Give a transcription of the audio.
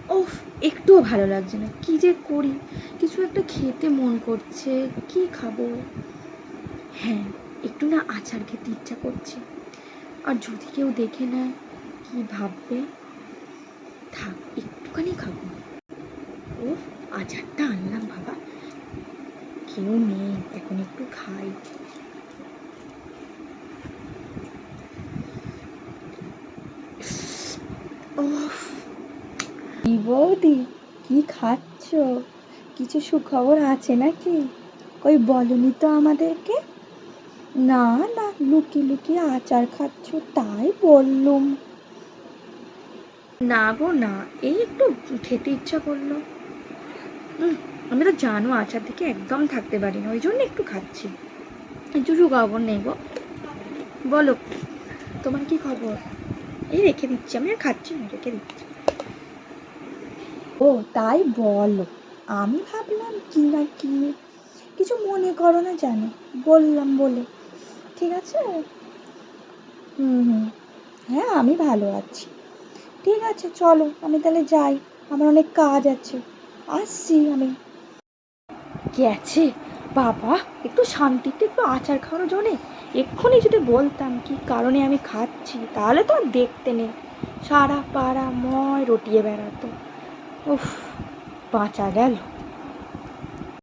ওফ, একটুও ভালো লাগছে না, কি যে করি। কিছু একটা খেতে মন করছে, কি খাবো? হ্যাঁ, একটু না আচার খেতে ইচ্ছা করছে। আর যদি কেউ দেখে নেয় কি ভাববে? থাক, একটুখানি খাবো। ওফ, আচারটা আনলাম বাবা, কেউ নেই, এখন একটু খাই। ওফ, কি বৌদি, কি খাচ্ছ? কিছু সুখবর আছে নাকি? কই বলনি তো আমাদেরকে। না না, লুকিয়ে লুকিয়ে আচার খাচ্ছ তাই বললুম। না গো না, এই একটু খেতে ইচ্ছা করলো। আমি তো জানো আচার থেকে একদম থাকতে পারি না, ওই জন্য একটু খাচ্ছি। একটু সুখবর নেই গো। বলো, তোমার কি খবর? এই রেখে দিচ্ছি, আমি আর খাচ্ছি না, রেখে দিচ্ছি। ও তাই বলো, আমি ভাবলাম কি না কি, কিছু মনে করো না জানো, বললাম বলে। ঠিক আছে। হুম, হ্যাঁ আমি ভালো আছি। ঠিক আছে চলো, আমি তাহলে যাই, আমার অনেক কাজ আছে, আসছি আমি। গেছে বাবা, একটু শান্তিতে একটু আচার খাওয়ার জন্যে। এক্ষুনি যদি বলতাম কি কারণে আমি খাচ্ছি, তাহলে তো আর দেখতে নেই, সারা পাড়া ময় রটিয়ে বেড়াতো। উফ, বাঁচা গেল।